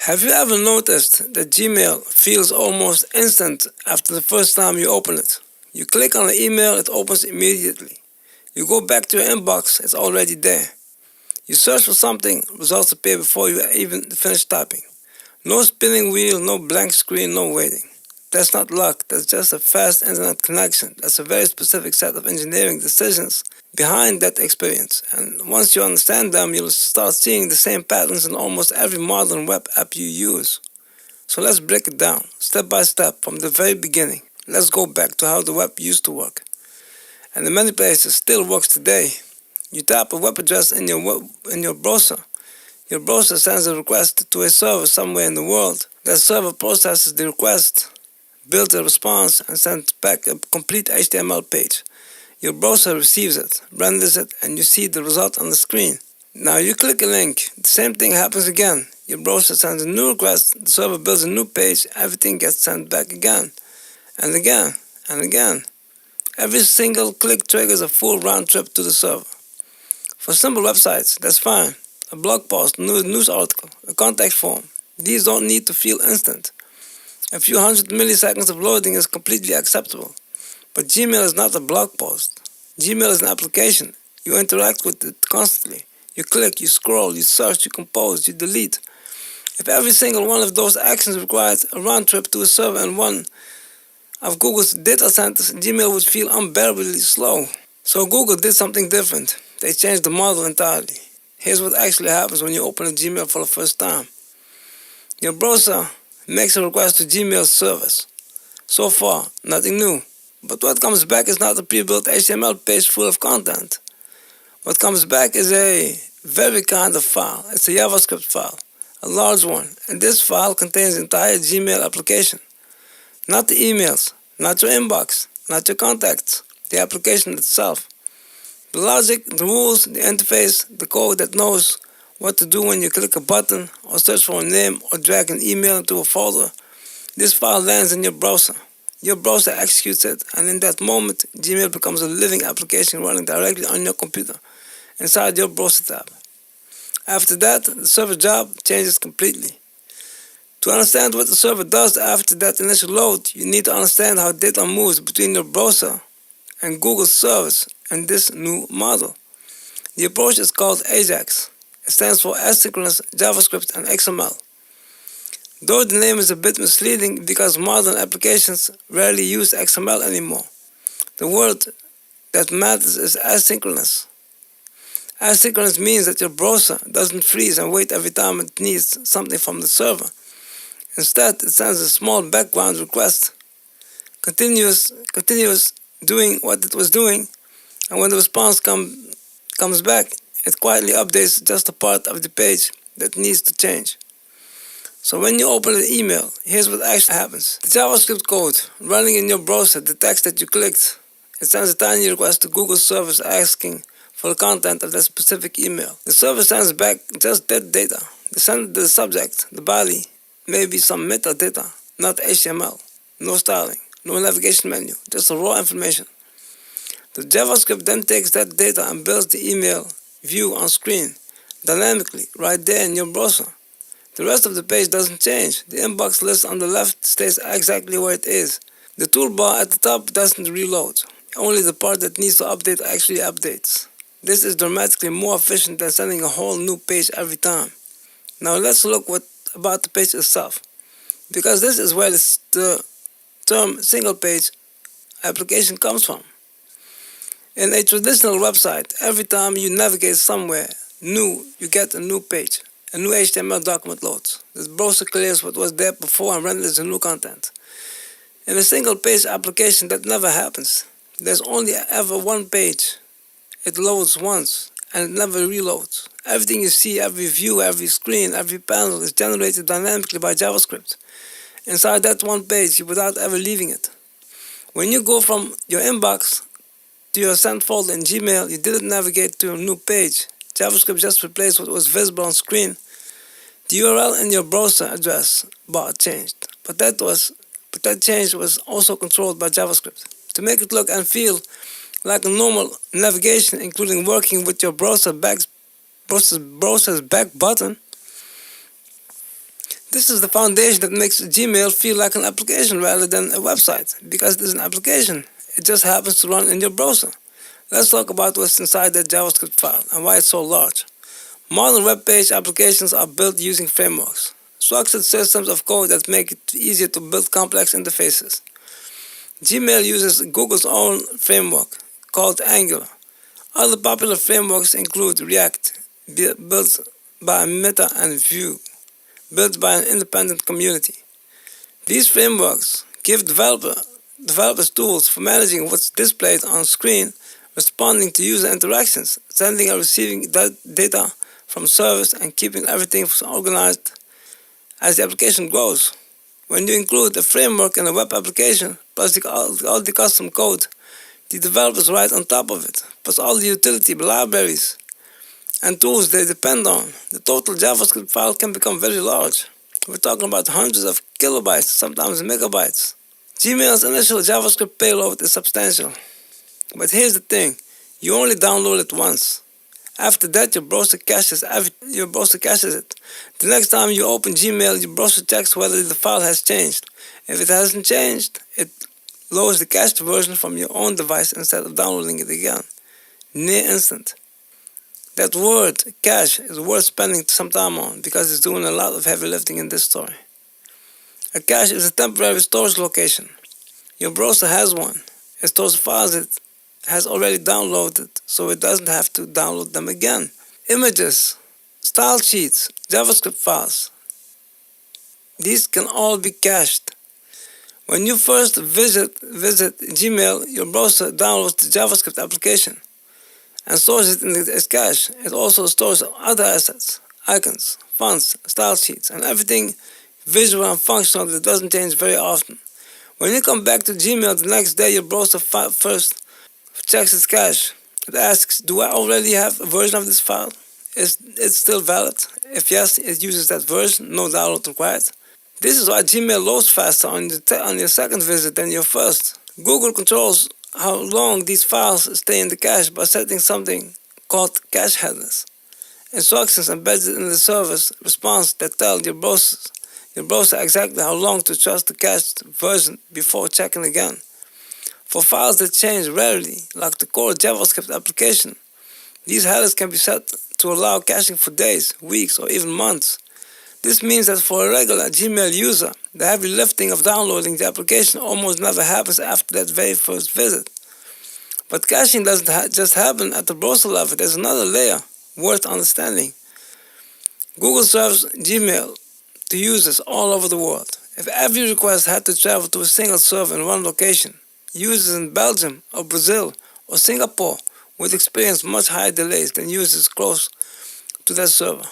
Have you ever noticed that Gmail feels almost instant after the first time you open it? You click on the email, it opens immediately. You go back to your inbox, it's already there. You search for something, results appear before you even finish typing. No spinning wheel, no blank screen, no waiting. That's not luck, that's just a fast internet connection. That's a very specific set of engineering decisions behind that experience. And once you understand them, you'll start seeing the same patterns in almost every modern web app you use. So let's break it down, step by step, from the very beginning. Let's go back to how the web used to work. And in many places still works today. You type a web address in your browser. Your browser sends a request to a server somewhere in the world. That server processes the request, builds a response, and sends back a complete HTML page. Your browser receives it, renders it, and you see the result on the screen. Now you click a link, the same thing happens again. Your browser sends a new request, the server builds a new page, everything gets sent back again, and again, and again. Every single click triggers a full round trip to the server. For simple websites, that's fine. A blog post, news article, a contact form. These don't need to feel instant. A few hundred milliseconds of loading is completely acceptable. But Gmail is not a blog post. Gmail is an application. You interact with it constantly. You click, you scroll, you search, you compose, you delete. If every single one of those actions required a round trip to a server in one of Google's data centers, Gmail would feel unbearably slow. So Google did something different. They changed the model entirely. Here's what actually happens when you open a Gmail for the first time. Your browser makes a request to Gmail's service. So far, nothing new. But what comes back is not a pre-built HTML page full of content. What comes back is a very kind of file. It's a JavaScript file, a large one. And this file contains the entire Gmail application. Not the emails, not your inbox, not your contacts, the application itself. The logic, the rules, the interface, the code that knows what to do when you click a button or search for a name or drag an email into a folder. This file lands in your browser. Your browser executes it, and in that moment, Gmail becomes a living application running directly on your computer, inside your browser tab. After that, the server job changes completely. To understand what the server does after that initial load, you need to understand how data moves between your browser and Google's service in this new model. The approach is called Ajax. It stands for Asynchronous JavaScript and XML. Though the name is a bit misleading because modern applications rarely use XML anymore. The word that matters is asynchronous. Asynchronous means that your browser doesn't freeze and wait every time it needs something from the server. Instead, it sends a small background request, continuous doing what it was doing, and when the response comes back, it quietly updates just a part of the page that needs to change. So when you open an email, here's what actually happens. The JavaScript code running in your browser detects that you clicked. It sends a tiny request to Google's service asking for the content of that specific email. The server sends back just that data. The subject, the body, maybe some metadata, not HTML. No styling, no navigation menu, just a raw information. The JavaScript then takes that data and builds the email view on screen, dynamically, right there in your browser. The rest of the page doesn't change. The inbox list on the left stays exactly where it is. The toolbar at the top doesn't reload. Only the part that needs to update actually updates. This is dramatically more efficient than sending a whole new page every time. Now let's look about the page itself, because this is where the term single page application comes from. In a traditional website, every time you navigate somewhere new, you get a new page. A new HTML document loads. The browser clears what was there before and renders the new content. In a single page application, that never happens. There's only ever one page. It loads once and it never reloads. Everything you see, every view, every screen, every panel is generated dynamically by JavaScript inside that one page without ever leaving it. When you go from your inbox to your sent folder in Gmail, you didn't navigate to a new page. JavaScript just replaced what was visible on screen. The URL in your browser address bar changed, but that change was also controlled by JavaScript. To make it look and feel like a normal navigation, including working with your browser's back button, This is the foundation that makes Gmail feel like an application rather than a website, because it is an application. It just happens to run in your browser. Let's talk about what's inside that JavaScript file and why it's so large. Modern web page applications are built using frameworks, structured systems of code that make it easier to build complex interfaces. Gmail uses Google's own framework called Angular. Other popular frameworks include React, built by Meta, and Vue, built by an independent community. These frameworks give developers tools for managing what's displayed on screen, responding to user interactions, sending and receiving data from servers, and keeping everything organized as the application grows. When you include a framework in a web application, plus all the custom code the developers write on top of it, plus all the utility libraries and tools they depend on, the total JavaScript file can become very large. We're talking about hundreds of kilobytes, sometimes megabytes. Gmail's initial JavaScript payload is substantial. But here's the thing, you only download it once. After that, your browser caches it. The next time you open Gmail, your browser checks whether the file has changed. If it hasn't changed, it loads the cached version from your own device instead of downloading it again. Near instant. That word, cache, is worth spending some time on because it's doing a lot of heavy lifting in this story. A cache is a temporary storage location. Your browser has one. It stores files it has already downloaded, so it doesn't have to download them again. Images, style sheets, JavaScript files. These can all be cached. When you first visit Gmail, your browser downloads the JavaScript application and stores it in its cache. It also stores other assets, icons, fonts, style sheets, and everything visual and functional that doesn't change very often. When you come back to Gmail the next day, your browser first checks its cache. It asks, do I already have a version of this file? Is it still valid? If yes, it uses that version, no download required. This is why Gmail loads faster on your second visit than your first. Google controls how long these files stay in the cache by setting something called cache headers, instructions embedded in the server's response that tell your browser exactly how long to trust the cached version before checking again. For files that change rarely, like the core JavaScript application, these headers can be set to allow caching for days, weeks, or even months. This means that for a regular Gmail user, the heavy lifting of downloading the application almost never happens after that very first visit. But caching doesn't just happen at the browser level. There's another layer worth understanding. Google serves Gmail to users all over the world. If every request had to travel to a single server in one location, users in Belgium or Brazil or Singapore would experience much higher delays than users close to that server.